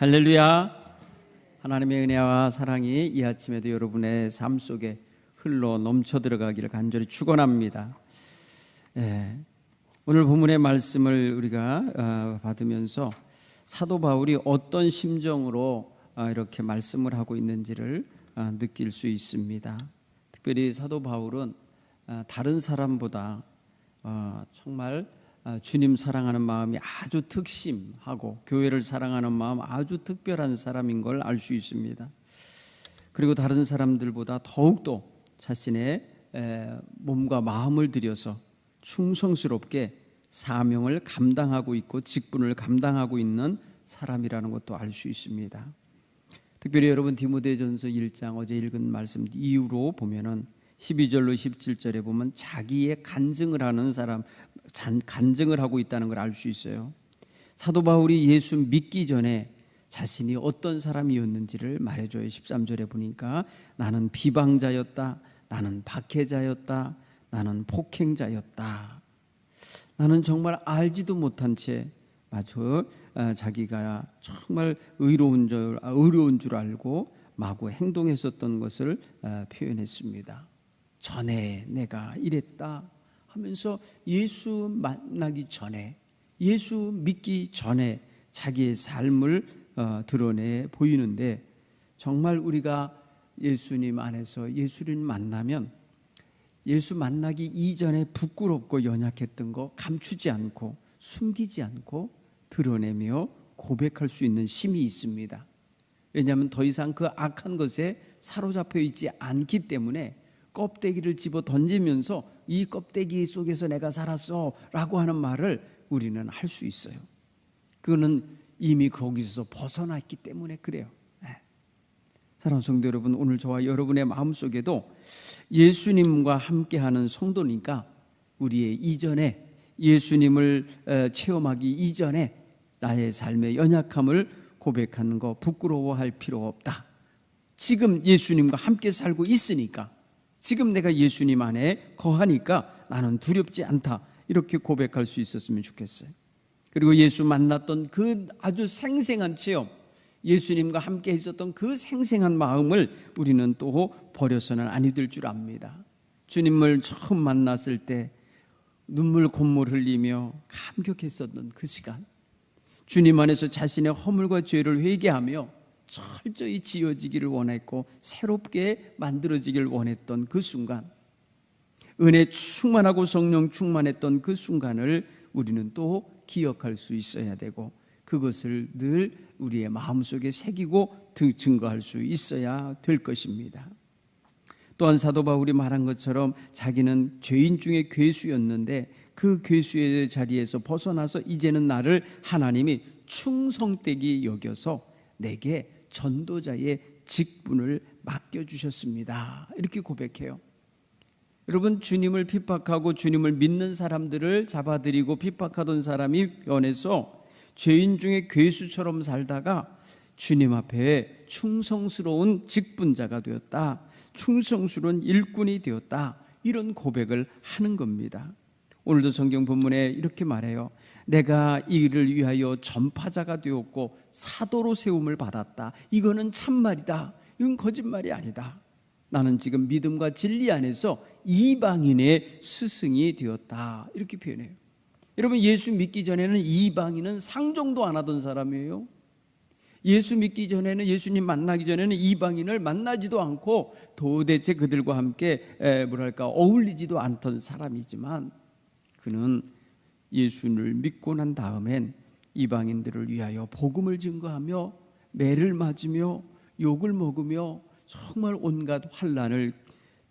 할렐루야. 하나님의 은혜와 사랑이 이 아침에도 여러분의 삶 속에 흘러 넘쳐 들어가기를 간절히 축원합니다. 오늘 본문의 말씀을 우리가 받으면서 사도 바울이 어떤 심정으로 이렇게 말씀을 하고 있는지를 느낄 수 있습니다. 특별히 사도 바울은 다른 사람보다 정말 주님 사랑하는 마음이 아주 특심하고 교회를 사랑하는 마음 아주 특별한 사람인 걸 알 수 있습니다. 그리고 다른 사람들보다 더욱더 자신의 몸과 마음을 들여서 충성스럽게 사명을 감당하고 있고 직분을 감당하고 있는 사람이라는 것도 알 수 있습니다. 특별히 여러분 디모데전서 1장 어제 읽은 말씀 이후로 보면은 12절로 17절에 보면 자기의 간증을 하는 사람, 간증을 하고 있다는 걸 알 수 있어요. 사도 바울이 예수 믿기 전에 자신이 어떤 사람이었는지를 말해줘요. 13절에 보니까 나는 비방자였다, 나는 박해자였다, 나는 폭행자였다. 나는 정말 알지도 못한 채 마저 자기가 정말 의로운 줄 알고 마구 행동했었던 것을 표현했습니다. 전에 내가 이랬다 하면서 예수 만나기 전에, 예수 믿기 전에 자기의 삶을 드러내 보이는데, 정말 우리가 예수님 안에서 예수를 만나면 예수 만나기 이전에 부끄럽고 연약했던 거 감추지 않고 숨기지 않고 드러내며 고백할 수 있는 힘이 있습니다. 왜냐하면 더 이상 그 악한 것에 사로잡혀 있지 않기 때문에 껍데기를 집어 던지면서 이 껍데기 속에서 내가 살았어 라고 하는 말을 우리는 할 수 있어요. 그거는 이미 거기서 벗어났기 때문에 그래요. 사랑하는 성도 여러분, 오늘 저와 여러분의 마음속에도 예수님과 함께하는 성도니까 우리의 이전에 예수님을 체험하기 이전에 나의 삶의 연약함을 고백하는 거 부끄러워할 필요가 없다. 지금 예수님과 함께 살고 있으니까, 지금 내가 예수님 안에 거하니까 나는 두렵지 않다, 이렇게 고백할 수 있었으면 좋겠어요. 그리고 예수 만났던 그 아주 생생한 체험, 예수님과 함께 있었던 그 생생한 마음을 우리는 또 버려서는 아니 될 줄 압니다. 주님을 처음 만났을 때 눈물 콧물 흘리며 감격했었던 그 시간, 주님 안에서 자신의 허물과 죄를 회개하며 철저히 지어지기를 원했고 새롭게 만들어지기를 원했던 그 순간, 은혜 충만하고 성령 충만했던 그 순간을 우리는 또 기억할 수 있어야 되고, 그것을 늘 우리의 마음속에 새기고 증거할 수 있어야 될 것입니다. 또한 사도 바울이 말한 것처럼 자기는 죄인 중에 괴수였는데 그 괴수의 자리에서 벗어나서 이제는 나를 하나님이 충성되게 여겨서 내게 전도자의 직분을 맡겨주셨습니다, 이렇게 고백해요. 여러분, 주님을 핍박하고 주님을 믿는 사람들을 잡아들이고 핍박하던 사람이 변해서 죄인 중에 괴수처럼 살다가 주님 앞에 충성스러운 직분자가 되었다, 충성스러운 일꾼이 되었다, 이런 고백을 하는 겁니다. 오늘도 성경 본문에 이렇게 말해요. 내가 이를 위하여 전파자가 되었고 사도로 세움을 받았다. 이거는 참말이다, 이건 거짓말이 아니다. 나는 지금 믿음과 진리 안에서 이방인의 스승이 되었다, 이렇게 표현해요. 여러분, 예수 믿기 전에는 이방인은 상종도 안 하던 사람이에요. 예수 믿기 전에는, 예수님 만나기 전에는 이방인을 만나지도 않고 도대체 그들과 함께 어울리지도 않던 사람이지만, 그는 예수를 믿고 난 다음엔 이방인들을 위하여 복음을 증거하며 매를 맞으며 욕을 먹으며 정말 온갖 환난을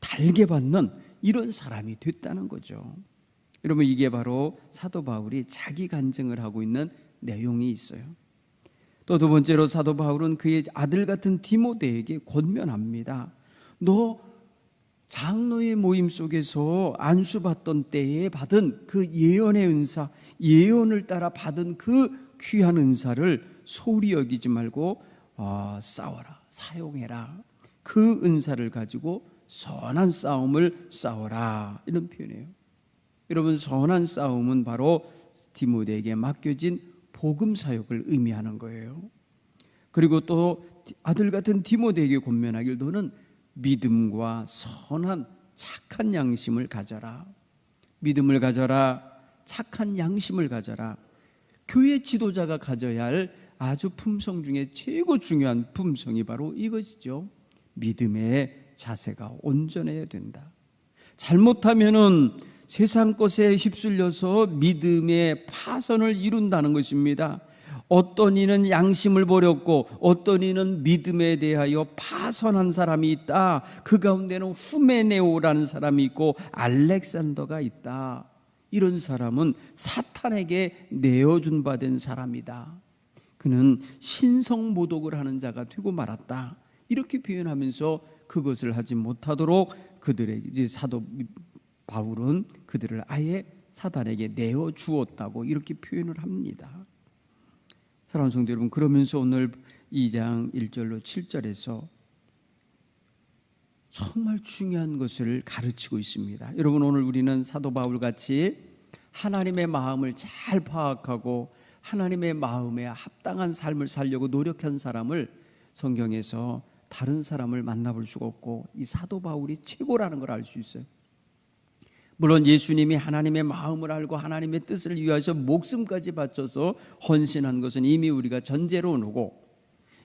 달게 받는 이런 사람이 됐다는 거죠. 여러분, 이게 바로 사도 바울이 자기 간증을 하고 있는 내용이 있어요. 또 두 번째로 사도 바울은 그의 아들 같은 디모데에게 권면합니다. 너 장로의 모임 속에서 안수받던 때에 받은 그 예언의 은사, 예언을 따라 받은 그 귀한 은사를 소홀히 여기지 말고 싸워라, 사용해라. 그 은사를 가지고 선한 싸움을 싸워라, 이런 표현이에요. 여러분, 선한 싸움은 바로 디모데에게 맡겨진 복음 사역을 의미하는 거예요. 그리고 또 아들 같은 디모데에게 권면하길 너는 믿음과 선한 착한 양심을 가져라. 믿음을 가져라. 착한 양심을 가져라. 교회 지도자가 가져야 할 아주 품성 중에 최고 중요한 품성이 바로 이것이죠. 믿음의 자세가 온전해야 된다. 잘못하면은 세상 것에 휩쓸려서 믿음의 파선을 이룬다는 것입니다. 어떤 이는 양심을 버렸고 어떤 이는 믿음에 대하여 파선한 사람이 있다. 그 가운데는 후메네오라는 사람이 있고 알렉산더가 있다. 이런 사람은 사탄에게 내어준 바 된 사람이다. 그는 신성모독을 하는 자가 되고 말았다. 이렇게 표현하면서 그것을 하지 못하도록 그들에게 사도 바울은 그들을 아예 사단에게 내어 주었다고 이렇게 표현을 합니다. 사랑하는 성도 여러분, 그러면서 오늘 2장 1절로 7절에서 정말 중요한 것을 가르치고 있습니다. 여러분, 오늘 우리는 사도 바울같이 하나님의 마음을 잘 파악하고 하나님의 마음에 합당한 삶을 살려고 노력한 사람을 성경에서 다른 사람을 만나볼 수가 없고 이 사도 바울이 최고라는 걸 알 수 있어요. 물론 예수님이 하나님의 마음을 알고 하나님의 뜻을 위하여 목숨까지 바쳐서 헌신한 것은 이미 우리가 전제로 놓고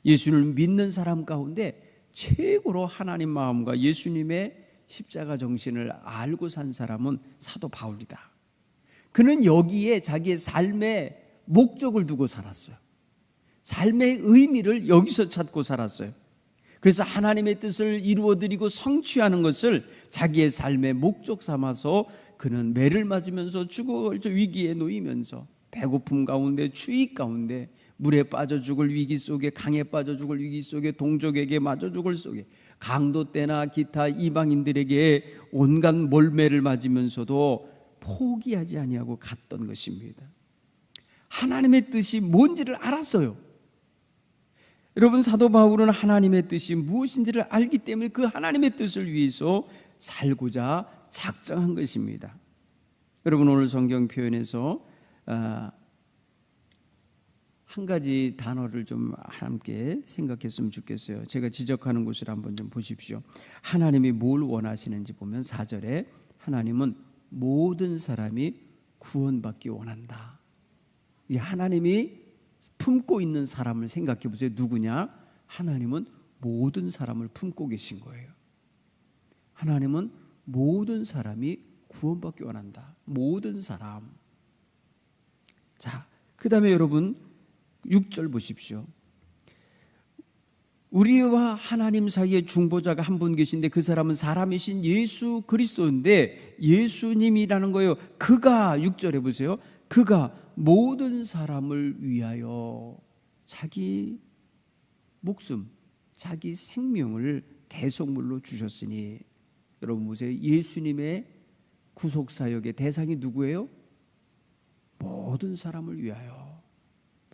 예수를 믿는 사람 가운데 최고로 하나님 마음과 예수님의 십자가 정신을 알고 산 사람은 사도 바울이다. 그는 여기에 자기의 삶의 목적을 두고 살았어요. 삶의 의미를 여기서 찾고 살았어요. 그래서 하나님의 뜻을 이루어드리고 성취하는 것을 자기의 삶의 목적 삼아서 그는 매를 맞으면서 죽을 위기에 놓이면서 배고픔 가운데 추위 가운데 물에 빠져 죽을 위기 속에 강에 빠져 죽을 위기 속에 동족에게 맞아 죽을 속에 강도 때나 기타 이방인들에게 온갖 몰매를 맞으면서도 포기하지 아니하고 갔던 것입니다. 하나님의 뜻이 뭔지를 알았어요. 여러분, 사도 바울은 하나님의 뜻이 무엇인지를 알기 때문에 그 하나님의 뜻을 위해서 살고자 작정한 것입니다. 여러분, 오늘 성경 표현에서 한 가지 단어를 좀 함께 생각했으면 좋겠어요. 제가 지적하는 것을 한번 좀 보십시오. 하나님이 뭘 원하시는지 보면 4절에 하나님은 모든 사람이 구원받기 원한다. 이 하나님이 품고 있는 사람을 생각해 보세요. 누구냐? 하나님은 모든 사람을 품고 계신 거예요. 하나님은 모든 사람이 구원받기 원한다. 모든 사람. 자, 그 다음에 여러분 6절 보십시오. 우리와 하나님 사이에 중보자가 한 분 계신데 그 사람은 사람이신 예수 그리스도인데 예수님이라는 거예요. 그가 6절에 보세요. 그가 모든 사람을 위하여 자기 목숨, 자기 생명을 대속물로 주셨으니, 여러분 보세요. 예수님의 구속사역의 대상이 누구예요? 모든 사람을 위하여.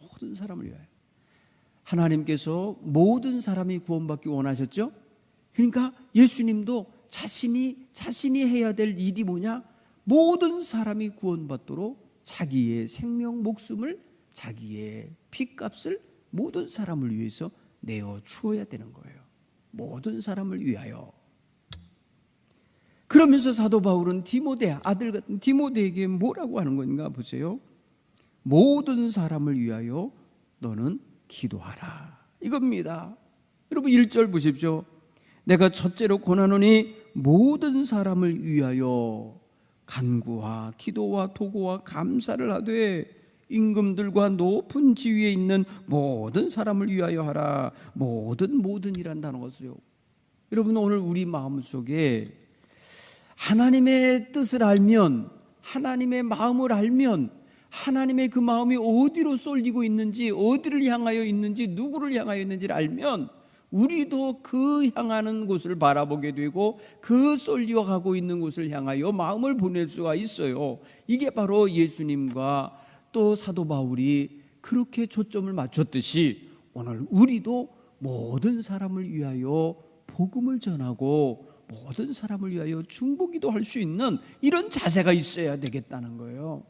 모든 사람을 위하여. 하나님께서 모든 사람이 구원받기 원하셨죠? 그러니까 예수님도 자신이 해야 될 일이 뭐냐? 모든 사람이 구원받도록 자기의 생명, 목숨을, 자기의 피값을 모든 사람을 위해서 내어 주어야 되는 거예요. 모든 사람을 위하여. 그러면서 사도 바울은 디모데, 아들 같은 디모데에게 뭐라고 하는 건가 보세요. 모든 사람을 위하여 너는 기도하라. 이겁니다. 여러분 1절 보십시오. 내가 첫째로 권하노니 모든 사람을 위하여 간구와 기도와 도구와 감사를 하되 임금들과 높은 지위에 있는 모든 사람을 위하여 하라. 모든이란 단어가 있어요. 여러분, 오늘 우리 마음속에 하나님의 뜻을 알면, 하나님의 마음을 알면, 하나님의 그 마음이 어디로 쏠리고 있는지, 어디를 향하여 있는지, 누구를 향하여 있는지를 알면 우리도 그 향하는 곳을 바라보게 되고 그 쏠려가고 있는 곳을 향하여 마음을 보낼 수가 있어요. 이게 바로 예수님과 또 사도 바울이 그렇게 초점을 맞췄듯이 오늘 우리도 모든 사람을 위하여 복음을 전하고 모든 사람을 위하여 중보기도 할 수 있는 이런 자세가 있어야 되겠다는 거예요.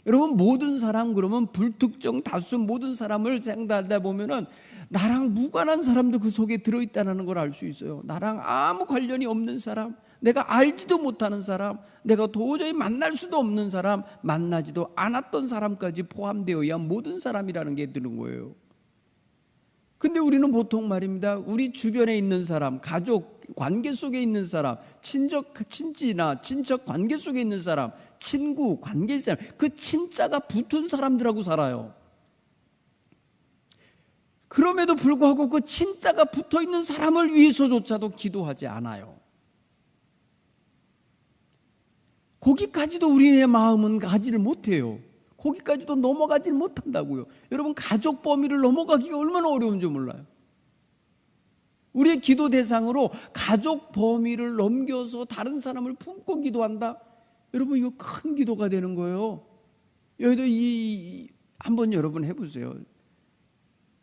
여러분, 모든 사람, 그러면 불특정 다수 모든 사람을 생각하다 보면은 나랑 무관한 사람도 그 속에 들어있다는 걸 알 수 있어요. 나랑 아무 관련이 없는 사람, 내가 알지도 못하는 사람, 내가 도저히 만날 수도 없는 사람, 만나지도 않았던 사람까지 포함되어야 모든 사람이라는 게 드는 거예요. 근데 우리는 보통 말입니다, 우리 주변에 있는 사람, 가족 관계 속에 있는 사람, 친지나 친척 관계 속에 있는 사람, 친구 관계 있는 사람, 그 친자가 붙은 사람들하고 살아요. 그럼에도 불구하고 그 친자가 붙어 있는 사람을 위해서조차도 기도하지 않아요. 거기까지도 우리의 마음은 가지를 못해요. 거기까지도 넘어가지를 못한다고요. 여러분, 가족 범위를 넘어가기가 얼마나 어려운지 몰라요. 우리의 기도 대상으로 가족 범위를 넘겨서 다른 사람을 품고 기도한다? 여러분, 이거 큰 기도가 되는 거예요. 여기도 한번 여러분 해보세요.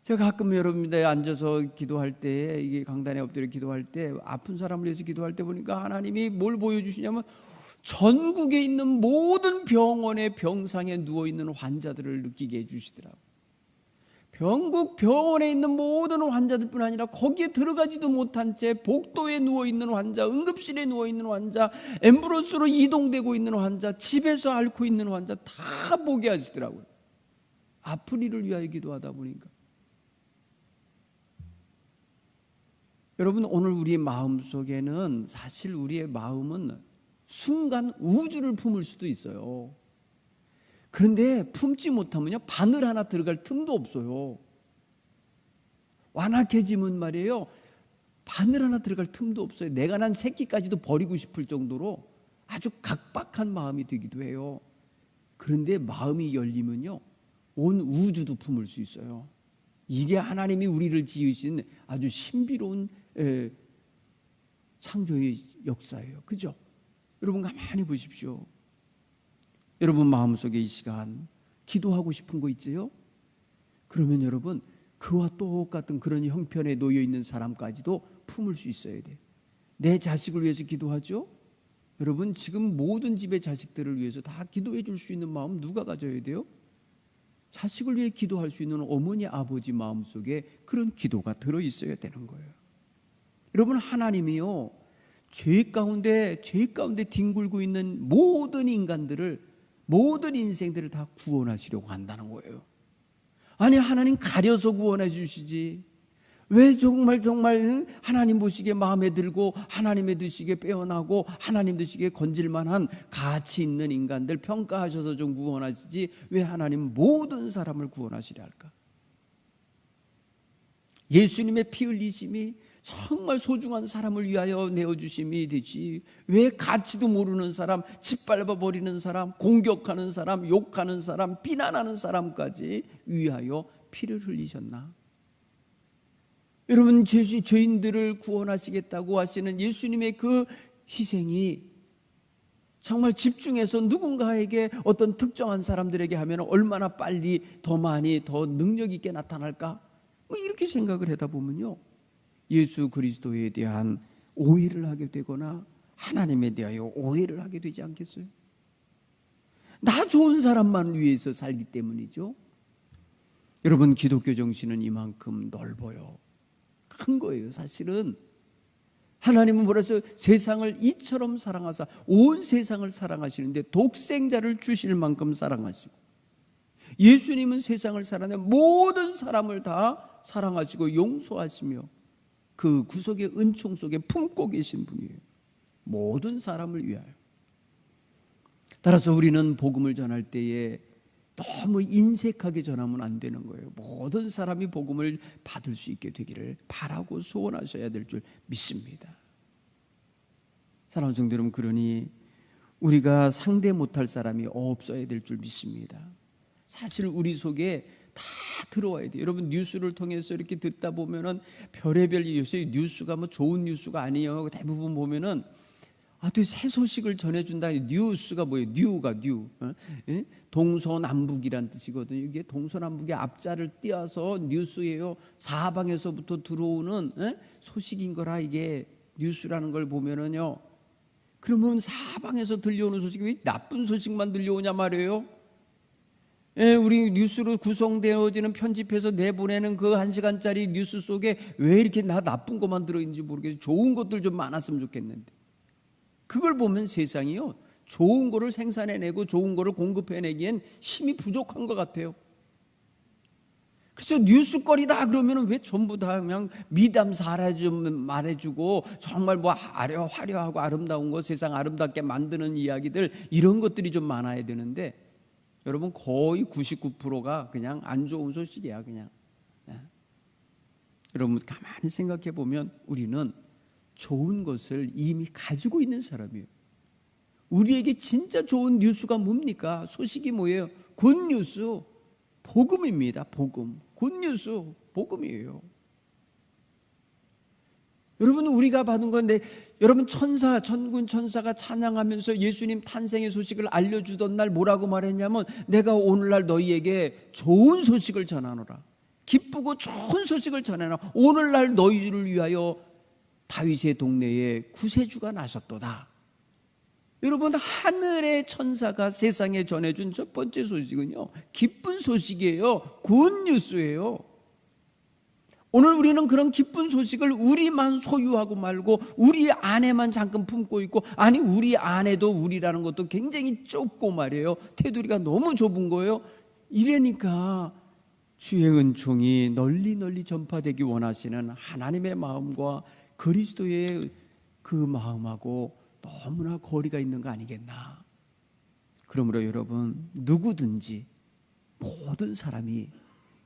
제가 가끔 여러분들 앉아서 기도할 때, 이게 강단에 엎드려 기도할 때, 아픈 사람을 위해서 기도할 때 보니까 하나님이 뭘 보여주시냐면 전국에 있는 모든 병원의 병상에 누워있는 환자들을 느끼게 해주시더라고요. 전국 병원에 있는 모든 환자들뿐 아니라 거기에 들어가지도 못한 채 복도에 누워있는 환자, 응급실에 누워있는 환자, 앰뷸런스로 이동되고 있는 환자, 집에서 앓고 있는 환자 다 보게 하시더라고요. 아픈 이를 위하여 기도하다 보니까. 여러분, 오늘 우리의 마음속에는, 사실 우리의 마음은 순간 우주를 품을 수도 있어요. 그런데 품지 못하면요, 바늘 하나 들어갈 틈도 없어요. 완악해지면 말이에요, 바늘 하나 들어갈 틈도 없어요. 내가 난 새끼까지도 버리고 싶을 정도로 아주 각박한 마음이 되기도 해요. 그런데 마음이 열리면요, 온 우주도 품을 수 있어요. 이게 하나님이 우리를 지으신 아주 신비로운 창조의 역사예요. 그죠? 여러분, 가만히 보십시오. 여러분 마음속에 이 시간 기도하고 싶은 거 있지요? 그러면 여러분, 그와 똑같은 그런 형편에 놓여 있는 사람까지도 품을 수 있어야 돼요. 내 자식을 위해서 기도하죠? 여러분, 지금 모든 집의 자식들을 위해서 다 기도해 줄 수 있는 마음 누가 가져야 돼요? 자식을 위해 기도할 수 있는 어머니 아버지 마음속에 그런 기도가 들어있어야 되는 거예요. 여러분, 하나님이요, 죄 가운데 뒹굴고 있는 모든 인간들을, 모든 인생들을 다 구원하시려고 한다는 거예요. 아니, 하나님 가려서 구원해 주시지, 왜 정말 하나님 보시기에 마음에 들고 하나님의 드시기에 빼어나고 하나님 드시기에 건질만한 가치 있는 인간들 평가하셔서 좀 구원하시지, 왜 하나님 모든 사람을 구원하시려 할까? 예수님의 피 흘리심이 정말 소중한 사람을 위하여 내어주심이 되지, 왜 가치도 모르는 사람, 짓밟아 버리는 사람, 공격하는 사람, 욕하는 사람, 비난하는 사람까지 위하여 피를 흘리셨나? 여러분, 죄인들을 구원하시겠다고 하시는 예수님의 그 희생이 정말 집중해서 누군가에게, 어떤 특정한 사람들에게 하면 얼마나 빨리, 더 많이, 더 능력 있게 나타날까? 이렇게 생각을 하다 보면요, 예수 그리스도에 대한 오해를 하게 되거나 하나님에 대하여 오해를 하게 되지 않겠어요? 나 좋은 사람만 위해서 살기 때문이죠. 여러분, 기독교 정신은 이만큼 넓어요. 큰 거예요. 사실은 하나님은 뭐라서 세상을 이처럼 사랑하사, 온 세상을 사랑하시는데 독생자를 주실 만큼 사랑하시고, 예수님은 세상을 사랑하는 모든 사람을 다 사랑하시고 용서하시며 그 구속의 은총 속에 품고 계신 분이에요. 모든 사람을 위하여. 따라서 우리는 복음을 전할 때에 너무 인색하게 전하면 안 되는 거예요. 모든 사람이 복음을 받을 수 있게 되기를 바라고 소원하셔야 될 줄 믿습니다. 사랑하는 성도 여러분, 그러니 우리가 상대 못할 사람이 없어야 될 줄 믿습니다. 사실 우리 속에 다 들어와야 돼요. 여러분, 뉴스를 통해서 이렇게 듣다 보면은 별의별 뉴스가 뭐 좋은 뉴스가 아니에요. 대부분 보면은 또 새 소식을 전해준다. 뉴스가 뭐예요? 뉴. 동서남북이란 뜻이거든요. 이게 동서남북의 앞자를 띄어서 뉴스예요. 사방에서부터 들어오는 소식인 거라 이게 뉴스라는 걸 보면은요. 그러면 사방에서 들려오는 소식이 왜 나쁜 소식만 들려오냐 말이에요. 우리 뉴스로 구성되어지는 편집해서 내보내는 그 1시간짜리 뉴스 속에 왜 이렇게 나쁜 것만 들어있는지 모르겠어요. 좋은 것들 좀 많았으면 좋겠는데, 그걸 보면 세상이요, 좋은 거를 생산해내고 좋은 거를 공급해내기엔 힘이 부족한 것 같아요. 그래서 뉴스거리다 그러면 왜 전부 다 그냥 미담 말해주고 정말 뭐 화려하고 아름다운 거, 세상 아름답게 만드는 이야기들, 이런 것들이 좀 많아야 되는데, 여러분 거의 99%가 그냥 안 좋은 소식이야 그냥. 여러분 가만히 생각해 보면 우리는 좋은 것을 이미 가지고 있는 사람이에요. 우리에게 진짜 좋은 뉴스가 뭡니까? 소식이 뭐예요? 굿뉴스, 복음입니다. 복음, 굿뉴스, 복음이에요. 여러분 우리가 받은 건데, 여러분 천군 천사가 찬양하면서 예수님 탄생의 소식을 알려주던 날 뭐라고 말했냐면, 내가 오늘날 너희에게 좋은 소식을 전하노라, 기쁘고 좋은 소식을 전하노라. 오늘날 너희를 위하여 다윗의 동네에 구세주가 나셨도다. 여러분 하늘의 천사가 세상에 전해준 첫 번째 소식은요, 기쁜 소식이에요. 굿뉴스예요. 오늘 우리는 그런 기쁜 소식을 우리만 소유하고 말고 우리 안에만 잠깐 품고 있고, 아니 우리 안에도 우리라는 것도 굉장히 좁고 말이에요. 테두리가 너무 좁은 거예요. 이러니까 주의 은총이 널리 전파되기 원하시는 하나님의 마음과 그리스도의 그 마음하고 너무나 거리가 있는 거 아니겠나. 그러므로 여러분, 누구든지 모든 사람이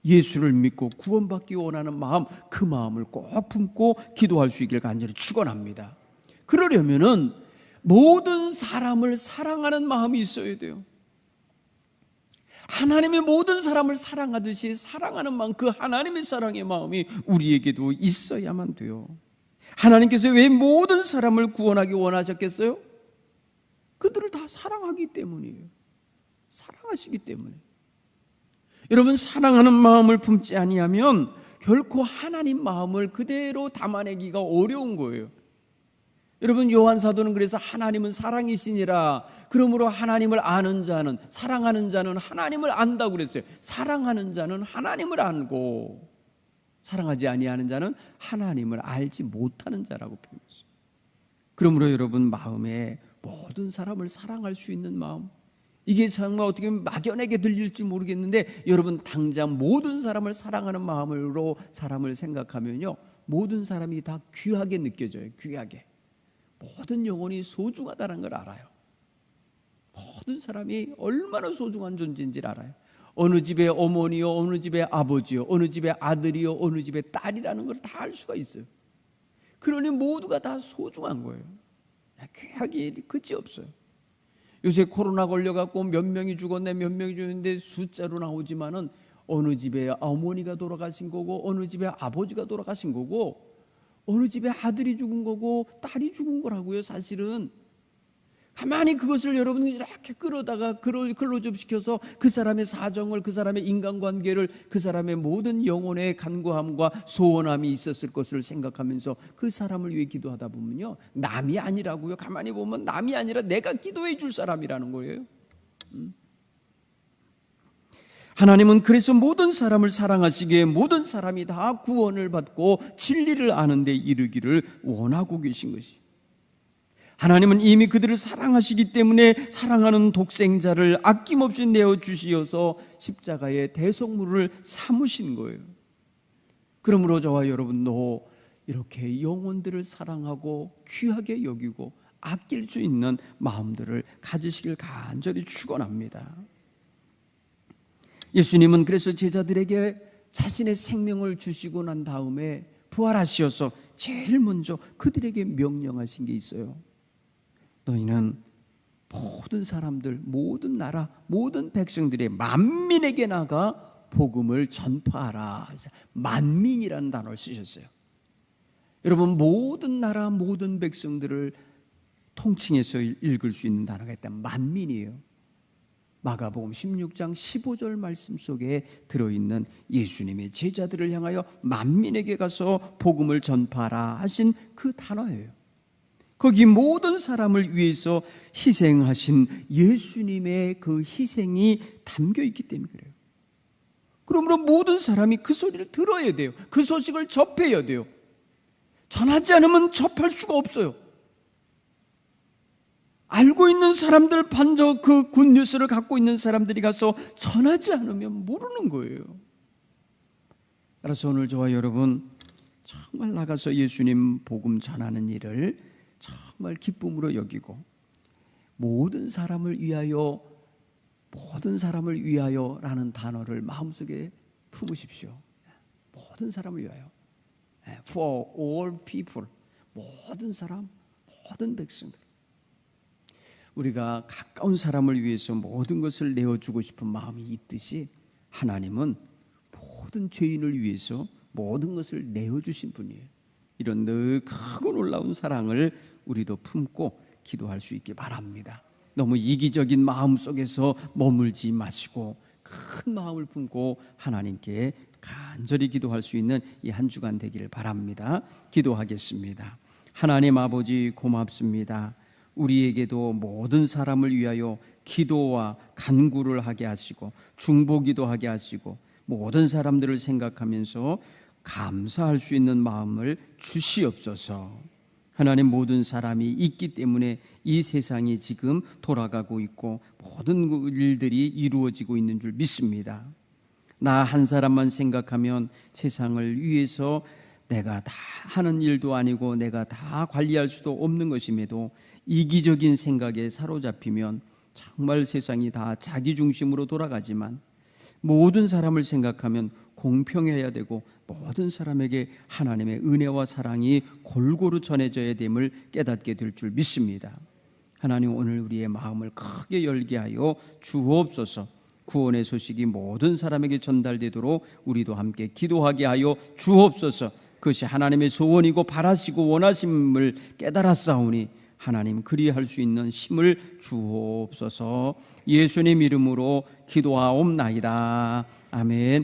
예수를 믿고 구원받기 원하는 마음, 그 마음을 꼭 품고 기도할 수 있기를 간절히 축원합니다. 그러려면은 모든 사람을 사랑하는 마음이 있어야 돼요. 하나님의 모든 사람을 사랑하듯이 사랑하는 마음, 그 하나님의 사랑의 마음이 우리에게도 있어야만 돼요. 하나님께서 왜 모든 사람을 구원하기 원하셨겠어요? 그들을 다 사랑하기 때문이에요. 사랑하시기 때문에. 여러분 사랑하는 마음을 품지 아니하면 결코 하나님 마음을 그대로 담아내기가 어려운 거예요. 여러분 요한 사도는 그래서 하나님은 사랑이시니라, 그러므로 하나님을 아는 자는, 사랑하는 자는 하나님을 안다고 그랬어요. 사랑하는 자는 하나님을 알고 사랑하지 아니하는 자는 하나님을 알지 못하는 자라고 표현했어요. 그러므로 여러분 마음에 모든 사람을 사랑할 수 있는 마음, 이게 정말 어떻게 보면 막연하게 들릴지 모르겠는데, 여러분 당장 모든 사람을 사랑하는 마음으로 사람을 생각하면요, 모든 사람이 다 귀하게 느껴져요. 귀하게. 모든 영혼이 소중하다는 걸 알아요. 모든 사람이 얼마나 소중한 존재인지를 알아요. 어느 집의 어머니요, 어느 집의 아버지요, 어느 집의 아들이요, 어느 집의 딸이라는 걸 다 알 수가 있어요. 그러니 모두가 다 소중한 거예요. 귀하게 끝이 없어요. 요새 코로나 걸려갖고 몇 명이 죽었네, 몇 명이 죽었는데 숫자로 나오지만은 어느 집에 어머니가 돌아가신 거고, 어느 집에 아버지가 돌아가신 거고, 어느 집에 아들이 죽은 거고 딸이 죽은 거라고요. 사실은 가만히 그것을 여러분이 이렇게 끌어다가 클로즈업시켜서 그 사람의 사정을, 그 사람의 인간관계를, 그 사람의 모든 영혼의 간구함과 소원함이 있었을 것을 생각하면서 그 사람을 위해 기도하다 보면요, 남이 아니라고요. 가만히 보면 남이 아니라 내가 기도해 줄 사람이라는 거예요. 하나님은 그래서 모든 사람을 사랑하시기에 모든 사람이 다 구원을 받고 진리를 아는 데 이르기를 원하고 계신 것이, 하나님은 이미 그들을 사랑하시기 때문에 사랑하는 독생자를 아낌없이 내어주시어서 십자가의 대속물을 삼으신 거예요. 그러므로 저와 여러분도 이렇게 영혼들을 사랑하고 귀하게 여기고 아낄 수 있는 마음들을 가지시길 간절히 축원합니다. 예수님은 그래서 제자들에게 자신의 생명을 주시고 난 다음에 부활하시어서 제일 먼저 그들에게 명령하신 게 있어요. 너희는 모든 사람들, 모든 나라, 모든 백성들의 만민에게 나가 복음을 전파하라. 만민이라는 단어를 쓰셨어요. 여러분 모든 나라, 모든 백성들을 통칭해서 읽을 수 있는 단어가 있다면 만민이에요. 마가복음 16장 15절 말씀 속에 들어있는 예수님의 제자들을 향하여 만민에게 가서 복음을 전파하라 하신 그 단어예요. 거기 모든 사람을 위해서 희생하신 예수님의 그 희생이 담겨 있기 때문에 그래요. 그러므로 모든 사람이 그 소리를 들어야 돼요. 그 소식을 접해야 돼요. 전하지 않으면 접할 수가 없어요. 알고 있는 사람들 반저 그 굿뉴스를 갖고 있는 사람들이 가서 전하지 않으면 모르는 거예요. 따라서 오늘 저와 여러분 정말 나가서 예수님 복음 전하는 일을 정말 기쁨으로 여기고 모든 사람을 위하여라는 단어를 마음속에 품으십시오. 모든 사람을 위하여. For all people. 모든 사람, 모든 백성들. 우리가 가까운 사람을 위해서 모든 것을 내어주고 싶은 마음이 있듯이 하나님은 모든 죄인을 위해서 모든 것을 내어주신 분이에요. 이런 늘 크고 놀라운 사랑을 우리도 품고 기도할 수 있기 바랍니다. 너무 이기적인 마음 속에서 머물지 마시고 큰 마음을 품고 하나님께 간절히 기도할 수 있는 이 한 주간 되기를 바랍니다. 기도하겠습니다. 하나님 아버지 고맙습니다. 우리에게도 모든 사람을 위하여 기도와 간구를 하게 하시고 중보기도 하게 하시고 모든 사람들을 생각하면서 감사할 수 있는 마음을 주시옵소서. 하나님, 모든 사람이 있기 때문에 이 세상이 지금 돌아가고 있고 모든 일들이 이루어지고 있는 줄 믿습니다. 나 한 사람만 생각하면 세상을 위해서 내가 다 하는 일도 아니고 내가 다 관리할 수도 없는 것임에도 이기적인 생각에 사로잡히면 정말 세상이 다 자기 중심으로 돌아가지만 모든 사람을 생각하면 공평해야 되고 모든 사람에게 하나님의 은혜와 사랑이 골고루 전해져야 됨을 깨닫게 될 줄 믿습니다. 하나님, 오늘 우리의 마음을 크게 열게 하여 주옵소서. 구원의 소식이 모든 사람에게 전달되도록 우리도 함께 기도하게 하여 주옵소서. 그것이 하나님의 소원이고 바라시고 원하심을 깨달았사오니 하나님 그리할 수 있는 힘을 주옵소서. 예수님 이름으로 기도하옵나이다. 아멘.